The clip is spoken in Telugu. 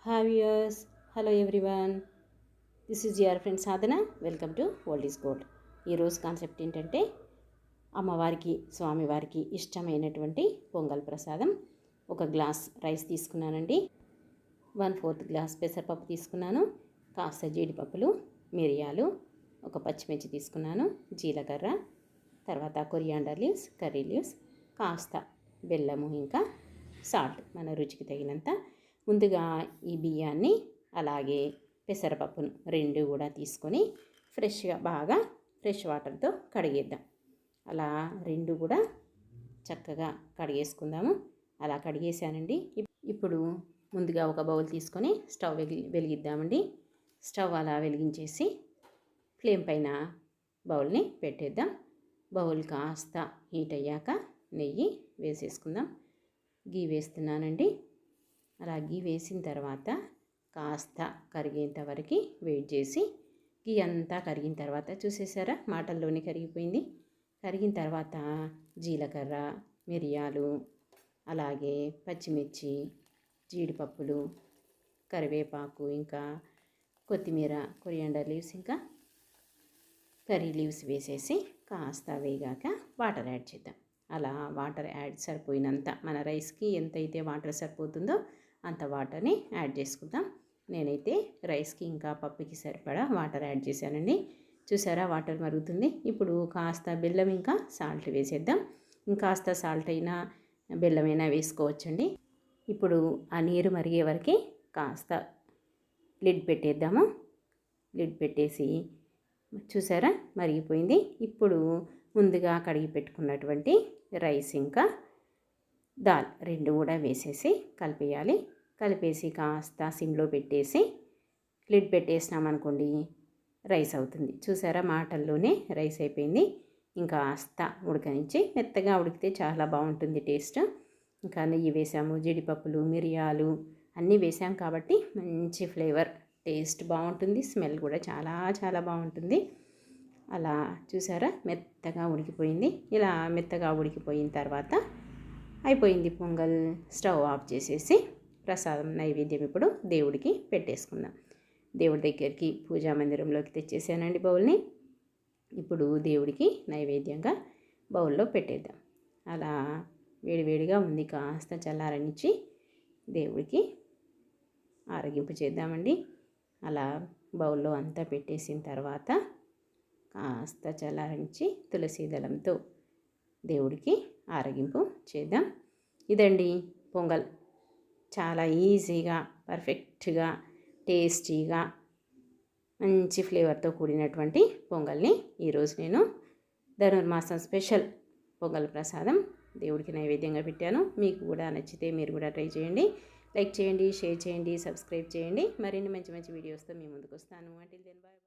Hi viewers, hello everyone. This is your friend Sadhana. Welcome to World is Gold. ఈ రోజు కాన్సెప్ట్ ఏంటంటే అమ్మవారికి స్వామివారికి ఇష్టమైనటువంటి పొంగల్ ప్రసాదం. ఒక గ్లాస్ రైస్ తీసుకున్నానండి, 1/4 గ్లాస్ పెసరపప్పు తీసుకున్నాను, కాస్త జీడిపప్పులు, మిరియాలు, ఒక పచ్చిమిర్చి తీసుకున్నాను, జీలకర్ర, తర్వాత కొరియాండర్ లీవ్స్, కర్రీ లీవ్స్, కాస్త బెల్లము, ఇంకా సాల్ట్ మన రుచికి తగినంత. ముందుగా ఈ బియ్యాన్ని అలాగే పెసరపప్పును రెండు కూడా తీసుకొని ఫ్రెష్గా బాగా ఫ్రెష్ వాటర్తో కడిగేద్దాం. అలా రెండు కూడా చక్కగా కడిగేసుకుందాము. అలా కడిగేసానండి. ఇప్పుడు ముందుగా ఒక బౌల్ తీసుకొని స్టవ్ వెలిగిద్దామండి. స్టవ్ అలా వెలిగించేసి ఫ్లేమ్ పైన బౌల్ని పెట్టేద్దాం. బౌల్ కాస్త హీట్ అయ్యాక నెయ్యి వేసేసుకుందాం. గీ వేస్తున్నానండి. అలా గీ వేసిన తర్వాత కాస్త కరిగేంత వరకు వెయిట్ చేసి, గీ అంతా కరిగిన తర్వాత చూసేసారా, మాటల్లోనే కరిగిపోయింది. కరిగిన తర్వాత జీలకర్ర, మిరియాలు, అలాగే పచ్చిమిర్చి, జీడిపప్పులు, కరివేపాకు, ఇంకా కొత్తిమీర, కొరియాండర్ లీవ్స్, ఇంకా కర్రీ లీవ్స్ వేసేసి కాస్త వేగాక వాటర్ యాడ్ చేద్దాం. అలా వాటర్ యాడ్ సరిపోయినంత, మన రైస్కి ఎంతైతే వాటర్ సరిపోతుందో అంత వాటర్ని యాడ్ చేసుకుందాం. నేనైతే రైస్కి ఇంకా పప్పుకి సరిపడా వాటర్ యాడ్ చేశానండి. చూసారా, వాటర్ మరుగుతుంది. ఇప్పుడు కాస్త బెల్లం ఇంకా సాల్ట్ వేసేద్దాం. ఇంకాస్త సాల్ట్ అయినా బెల్లమైనా వేసుకోవచ్చండి. ఇప్పుడు ఆ నీరు మరిగే వరకు కాస్త లిడ్ పెట్టేద్దాము. లిడ్ పెట్టేసి చూసారా, మరిగిపోయింది. ఇప్పుడు ముందుగా కడిగి పెట్టుకున్నటువంటి రైస్ ఇంకా దాల్ రెండు కూడా వేసేసి కలిపేయాలి. కలిపేసి కాస్త సిమ్లో పెట్టేసి లిడ్ పెట్టేసినామనుకోండి, రైస్ అవుతుంది. చూసారా, మాటల్లోనే రైస్ అయిపోయింది. ఇంకా కాస్త ఉడకనిచ్చి మెత్తగా ఉడికితే చాలా బాగుంటుంది టేస్ట్. ఇంకా నెయ్యి వేసాము, జీడిపప్పులు, మిరియాలు అన్నీ వేసాం కాబట్టి మంచి ఫ్లేవర్, టేస్ట్ బాగుంటుంది. స్మెల్ కూడా చాలా చాలా బాగుంటుంది. అలా చూసారా, మెత్తగా ఉడికిపోయింది. ఇలా మెత్తగా ఉడికిపోయిన తర్వాత అయిపోయింది పొంగల్. స్టవ్ ఆఫ్ చేసేసి ప్రసాదం నైవేద్యం ఇప్పుడు దేవుడికి పెట్టేసుకుందాం. దేవుడి దగ్గరికి పూజా మందిరంలోకి తెచ్చేసానండి బౌల్ని. ఇప్పుడు దేవుడికి నైవేద్యంగా బౌల్లో పెట్టేద్దాం. అలా వేడివేడిగా ఉంది, కాస్త చల్లారనిచ్చి దేవుడికి ఆరగింపు చేద్దామండి. అలా బౌల్లో అంతా పెట్టేసిన తర్వాత కాస్త చల్లారించి తులసి దళంతో దేవుడికి ఆరగింపు చేద్దాం. ఇదండి పొంగల్. చాలా ఈజీగా, పర్ఫెక్ట్గా, టేస్టీగా, మంచి ఫ్లేవర్తో కూడినటువంటి పొంగల్ని ఈరోజు నేను ధనుర్మాసం స్పెషల్ పొంగల్ ప్రసాదం దేవుడికి నైవేద్యంగా పెట్టాను. మీకు కూడా నచ్చితే మీరు కూడా ట్రై చేయండి. లైక్ చేయండి, షేర్ చేయండి, సబ్స్క్రైబ్ చేయండి. మరిన్ని మంచి మంచి వీడియోస్తో మీ ముందుకు వస్తాను. Until then bye.